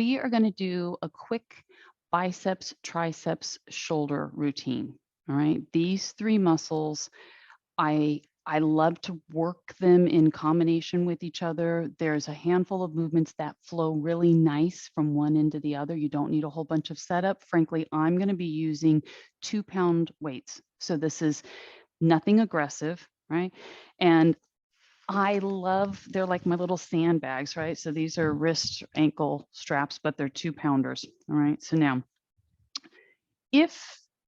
we are going to do a quick biceps, triceps, shoulder routine. All right. These three muscles, I love to work them in combination with each other. There's a handful of movements that flow really nice from one end to the other. You don't need a whole bunch of setup. Frankly, I'm going to be using 2-pound weights. So this is nothing aggressive, right? And I love, they're like my little sandbags, right? So these are wrist ankle straps, but they're 2-pounders. All right. So now, if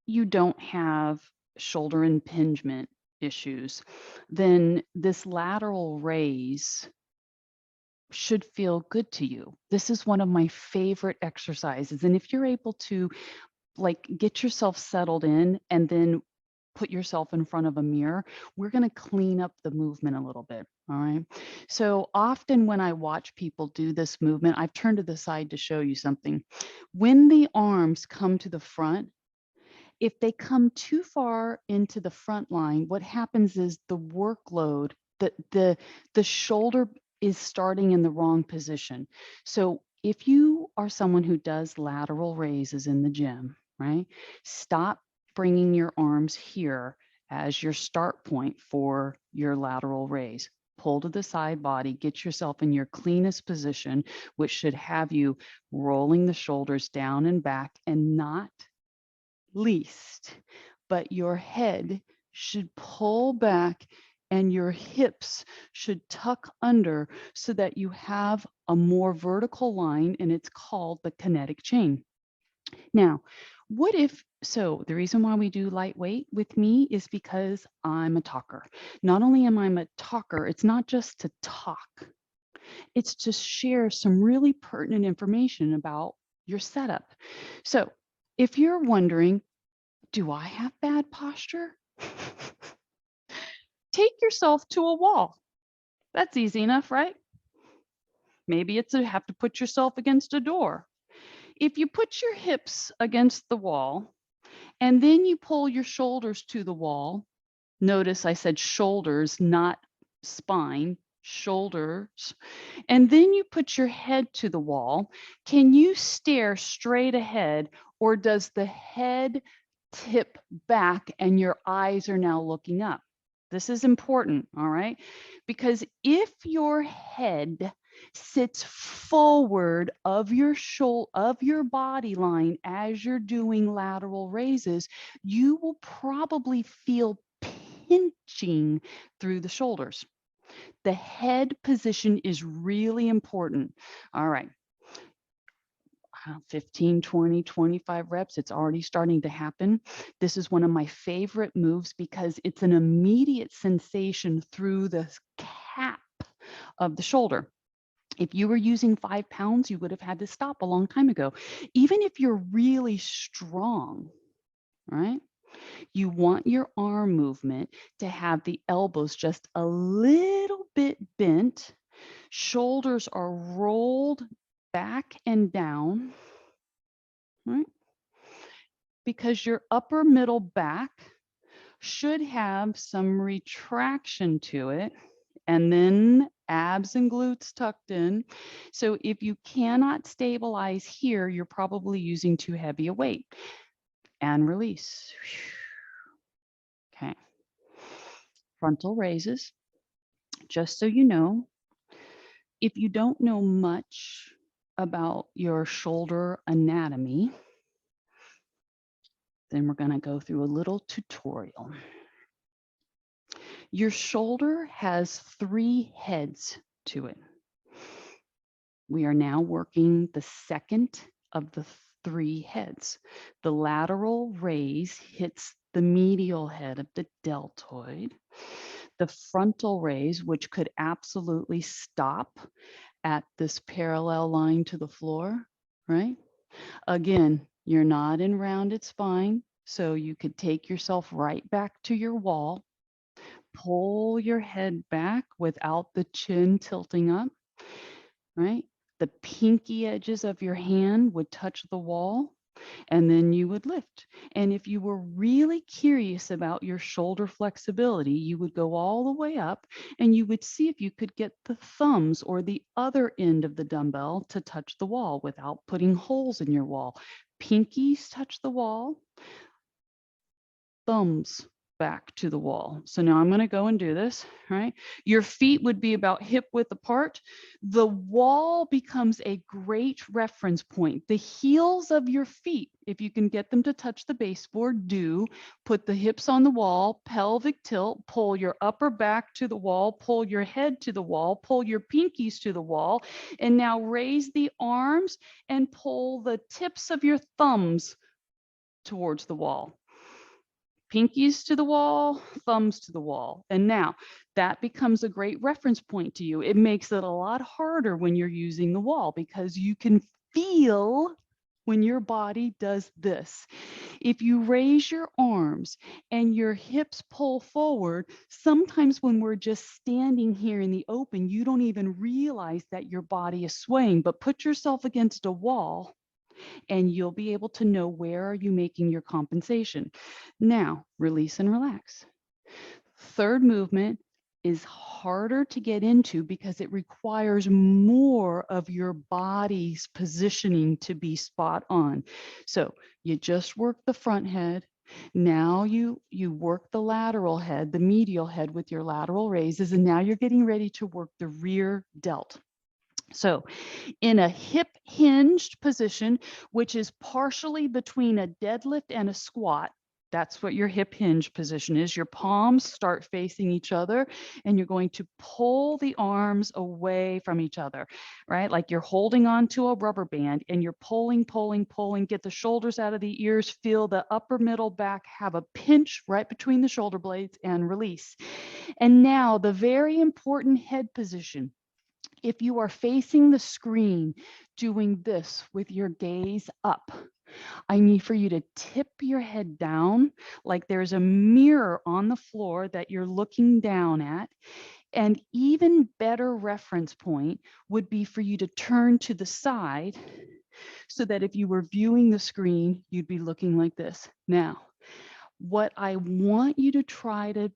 you don't have shoulder impingement issues, then this lateral raise should feel good to you. This is one of my favorite exercises. And if you're able to like get yourself settled in and then put yourself in front of a mirror, we're going to clean up the movement a little bit. All right. So often when I watch people do this movement, I've turned to the side to show you something. When the arms come to the front, if they come too far into the front line, what happens is the workload, the shoulder is starting in the wrong position. So if you are someone who does lateral raises in the gym, right? Stop bringing your arms here as your start point for your lateral raise. Pull to the side body, get yourself in your cleanest position, which should have you rolling the shoulders down and back and not least, but your head should pull back and your hips should tuck under so that you have a more vertical line, and it's called the kinetic chain. Now, what if, so the reason why we do lightweight with me is because I'm a talker. Not only am I a talker, it's not just to talk, it's to share some really pertinent information about your setup. So if you're wondering, do I have bad posture? Take yourself to a wall. That's easy enough, right? Maybe it's you have to put yourself against a door. If you put your hips against the wall and then you pull your shoulders to the wall, notice I said shoulders, not spine, shoulders, and then you put your head to the wall, can you stare straight ahead, or does the head tip back and your eyes are now looking up? This is important, all right? Because if your head sits forward of your shoulder, of your body line as you're doing lateral raises, you will probably feel pinching through the shoulders. The head position is really important. All right. 15, 20, 25 reps, it's already starting to happen. This is one of my favorite moves because it's an immediate sensation through the cap of the shoulder. If you were using 5 pounds, you would have had to stop a long time ago. Even if you're really strong, right? You want your arm movement to have the elbows just a little bit bent. Shoulders are rolled back and down, right? Because your upper middle back should have some retraction to it, and then abs and glutes tucked in. So if you cannot stabilize here, you're probably using too heavy a weight. And release. Okay. Frontal raises. Just so you know, if you don't know much about your shoulder anatomy, then we're going to go through a little tutorial. Your shoulder has 3 heads to it. We are now working the second of the 3 heads. The lateral raise hits the medial head of the deltoid. The frontal raise, which could absolutely stop at this parallel line to the floor, right? Again, you're not in rounded spine, so you could take yourself right back to your wall, pull your head back without the chin tilting up, right? The pinky edges of your hand would touch the wall. and then you would lift. And if you were really curious about your shoulder flexibility, you would go all the way up and you would see if you could get the thumbs or the other end of the dumbbell to touch the wall without putting holes in your wall. Pinkies touch the wall, thumbs back to the wall. So now I'm going to go and do this, right? Your feet would be about hip width apart. The wall becomes a great reference point. The heels of your feet, if you can get them to touch the baseboard, do. Put the hips on the wall, pelvic tilt, pull your upper back to the wall, pull your head to the wall, pull your pinkies to the wall, and now raise the arms and pull the tips of your thumbs towards the wall. Pinkies to the wall, thumbs to the wall. And now that becomes a great reference point to you. It makes it a lot harder when you're using the wall because you can feel when your body does this. If you raise your arms and your hips pull forward, sometimes when we're just standing here in the open, you don't even realize that your body is swaying, but put yourself against a wall and you'll be able to know where are you making your compensation. Now, release and relax. Third movement is harder to get into because it requires more of your body's positioning to be spot on. So you just work the front head. Now you work the lateral head, the medial head with your lateral raises, and now you're getting ready to work the rear delt. So in a hip hinged position, which is partially between a deadlift and a squat, that's what your hip hinge position is. Your palms start facing each other and you're going to pull the arms away from each other, right? Like you're holding on to a rubber band and you're pulling, pulling, pulling, get the shoulders out of the ears, feel the upper middle back have a pinch right between the shoulder blades and release. And now the very important head position. If you are facing the screen doing this with your gaze up, I need for you to tip your head down like there's a mirror on the floor that you're looking down at. And even better reference point would be for you to turn to the side so that if you were viewing the screen, you'd be looking like this. Now, what I want you to try to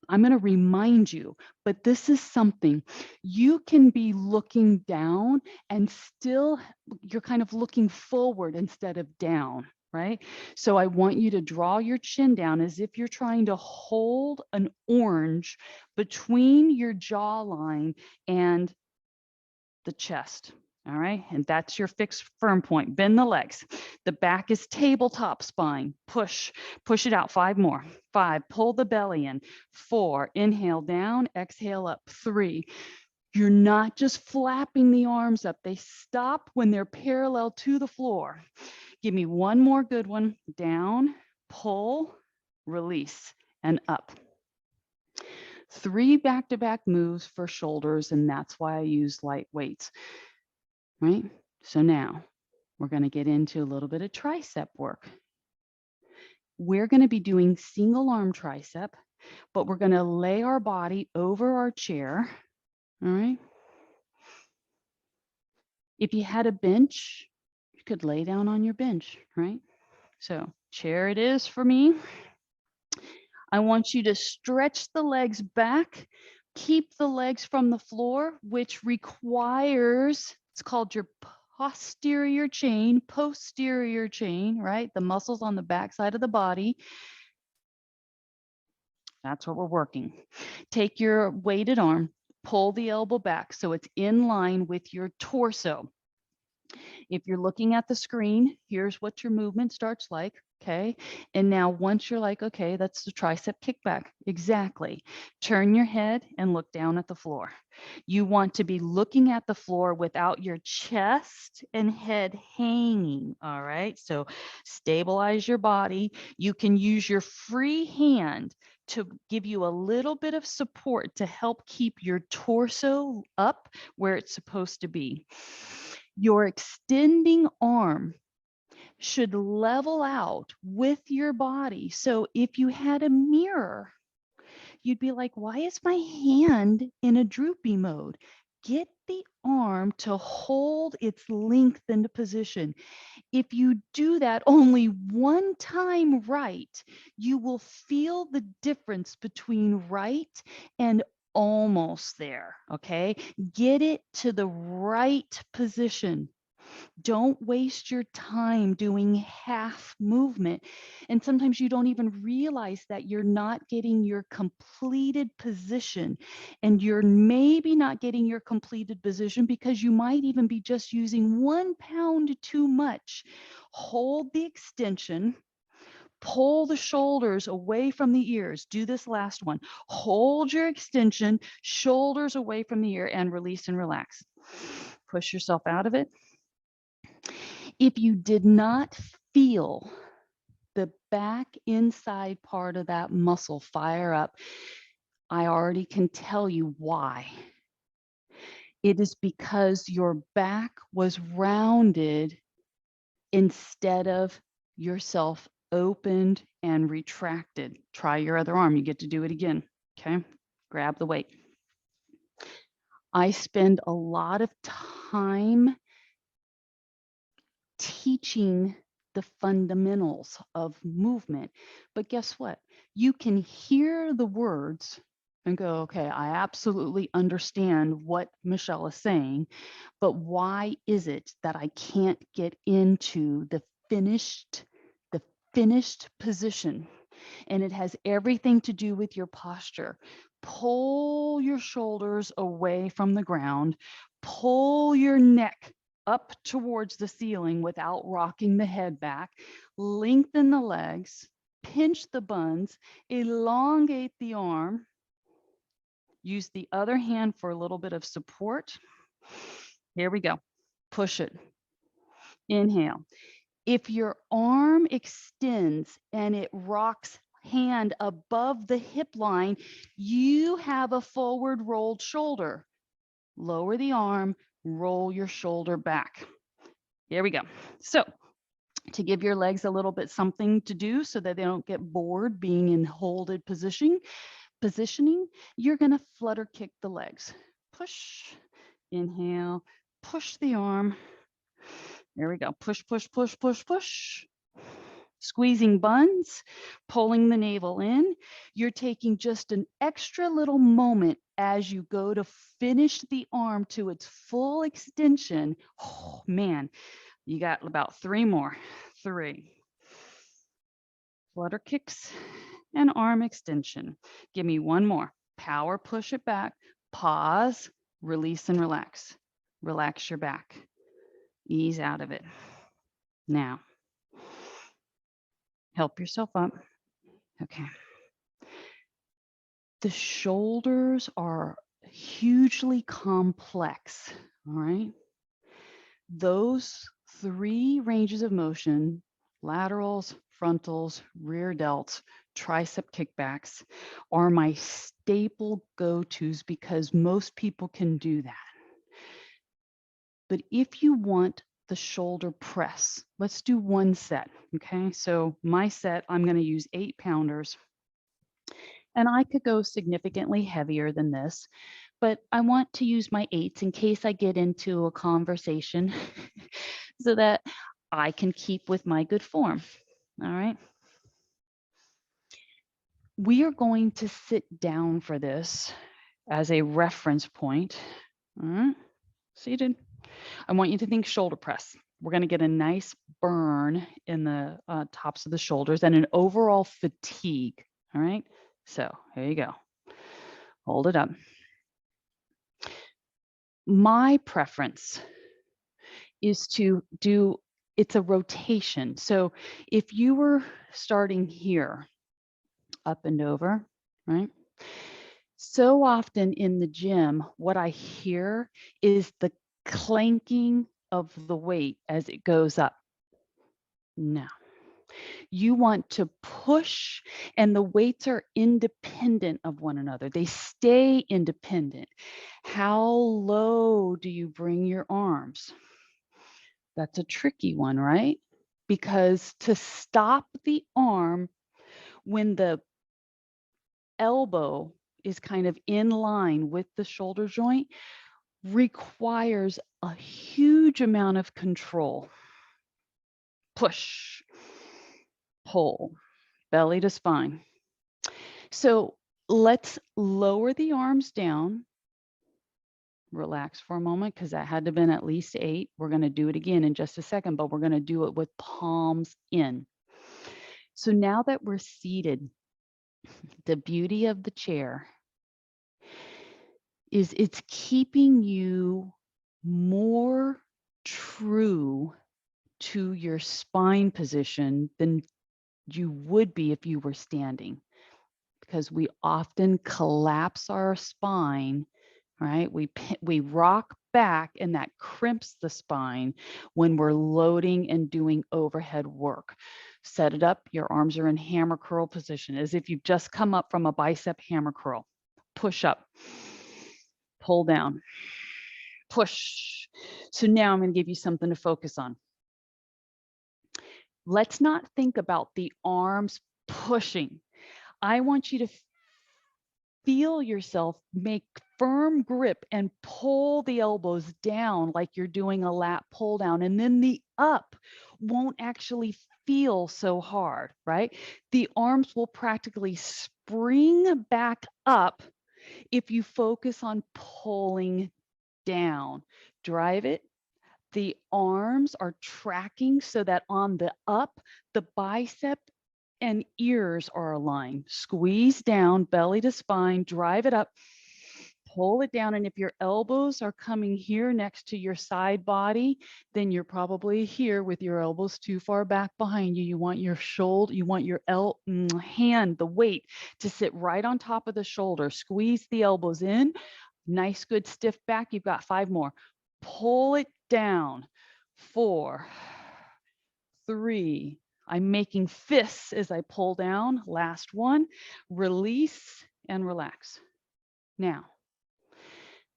I'm going to remind you, but this is something you can be looking down and still you're kind of looking forward instead of down, right? So I want you to draw your chin down as if you're trying to hold an orange between your jawline and the chest. All right. And that's your fixed firm point. Bend the legs. The back is tabletop spine. Push it out. 5 more. 5, pull the belly in. 4, inhale down, exhale up. 3, you're not just flapping the arms up. They stop when they're parallel to the floor. Give me one more good one. Down, pull, release, and up. 3 back-to-back moves for shoulders, and that's why I use light weights. Right? So now we're going to get into a little bit of tricep work. We're going to be doing single arm tricep, but we're going to lay our body over our chair. All right. If you had a bench, you could lay down on your bench, right? So chair it is for me. I want you to stretch the legs back, keep the legs from the floor, which requires, it's called your posterior chain, right? The muscles on the back side of the body. That's what we're working. Take your weighted arm, pull the elbow back so it's in line with your torso. If you're looking at the screen, here's what your movement starts like. Okay. And now once you're like, okay, that's the tricep kickback. Exactly. Turn your head and look down at the floor. You want to be looking at the floor without your chest and head hanging. All right. So stabilize your body. You can use your free hand to give you a little bit of support to help keep your torso up where it's supposed to be. Your extending arm should level out with your body. So if you had a mirror, you'd be like, why is my hand in a droopy mode? get the arm to hold its lengthened position. If you do that only one time right, you will feel the difference between right and almost there, okay? Get it to the right position. Don't waste your time doing half movement. And sometimes you don't even realize that you're not getting your completed position. And you're maybe not getting your completed position because you might even be just using 1 pound too much. Hold the extension. Pull the shoulders away from the ears. Do this last one. Hold your extension, shoulders away from the ear, and release and relax. Push yourself out of it. If you did not feel the back inside part of that muscle fire up, I already can tell you why. It is because your back was rounded instead of yourself opened and retracted. Try your other arm. You get to do it again. Okay. Grab the weight. I spend a lot of time teaching the fundamentals of movement. But guess what? You can hear the words and go, okay, I absolutely understand what Michelle is saying, but why is it that I can't get into the finished position? And it has everything to do with your posture. Pull your shoulders away from the ground, pull your neck up towards the ceiling without rocking the head back, lengthen the legs, pinch the buns, elongate the arm, use the other hand for a little bit of support. Here we go. Push it. Inhale. If your arm extends and it rocks hand above the hip line, you have a forward rolled shoulder. Lower the arm, roll your shoulder back. Here we go. So to give your legs a little bit something to do so that they don't get bored being in holded positioning, you're going to flutter kick the legs. Push, inhale, push the arm. There we go. Push, push, push, push, push. Squeezing buns, pulling the navel in. You're taking just an extra little moment as you go to finish the arm to its full extension. Oh, man, you got about 3 more. 3. Flutter kicks and arm extension. Give me 1 more. Power push it back. Pause, release and relax. Relax your back. Ease out of it. Now, help yourself up. Okay. The shoulders are hugely complex, all right? Those 3 ranges of motion, laterals, frontals, rear delts, tricep kickbacks, are my staple go-tos because most people can do that. But if you want the shoulder press, let's do 1 set, okay? So my set, I'm going to use 8 pounders. And I could go significantly heavier than this, but I want to use my 8s in case I get into a conversation so that I can keep with my good form. All right. We are going to sit down for this as a reference point. All right. Seated. I want you to think shoulder press. We're going to get a nice burn in the tops of the shoulders and an overall fatigue. All right. So here you go. Hold it up. My preference is to do, it's a rotation. So if you were starting here, up and over, right? So often in the gym, what I hear is the clanking of the weight as it goes up. No. You want to push, and the weights are independent of one another. They stay independent. How low do you bring your arms? That's a tricky one, right? Because to stop the arm when the elbow is kind of in line with the shoulder joint, requires a huge amount of control. Push, pull, belly to spine. So let's lower the arms down. Relax for a moment because that had to have been at least 8. We're going to do it again in just a second, but we're going to do it with palms in. So now that we're seated, the beauty of the chair is it's keeping you more true to your spine position than you would be if you were standing, because we often collapse our spine, right? We rock back and that crimps the spine when we're loading and doing overhead work. Set it up, your arms are in hammer curl position as if you've just come up from a bicep hammer curl. Push up, pull down, push. So now I'm going to give you something to focus on. Let's not think about the arms pushing. I want you to feel yourself make firm grip and pull the elbows down like you're doing a lat pull down. And then the up won't actually feel so hard, right? The arms will practically spring back up if you focus on pulling down. Drive it. The arms are tracking so that on the up, the bicep and ears are aligned. Squeeze down, belly to spine, drive it up, pull it down. And if your elbows are coming here next to your side body, then you're probably here with your elbows too far back behind you. You want your shoulder, you want your hand, the weight to sit right on top of the shoulder. Squeeze the elbows in. Nice, good stiff back. You've got 5 more. Pull it down. 4, 3. I'm making fists as I pull down. Last one. Release and relax. Now,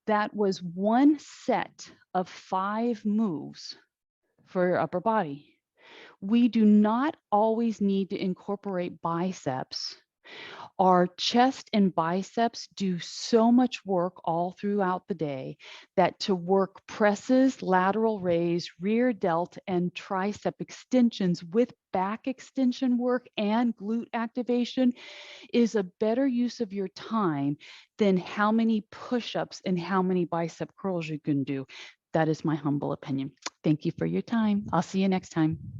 that was one set of 5 moves for your upper body. We do not always need to incorporate biceps. Our chest and biceps do so much work all throughout the day that to work presses, lateral raise, rear delt, and tricep extensions with back extension work and glute activation is a better use of your time than how many push-ups and how many bicep curls you can do. That is my humble opinion. Thank you for your time. I'll see you next time.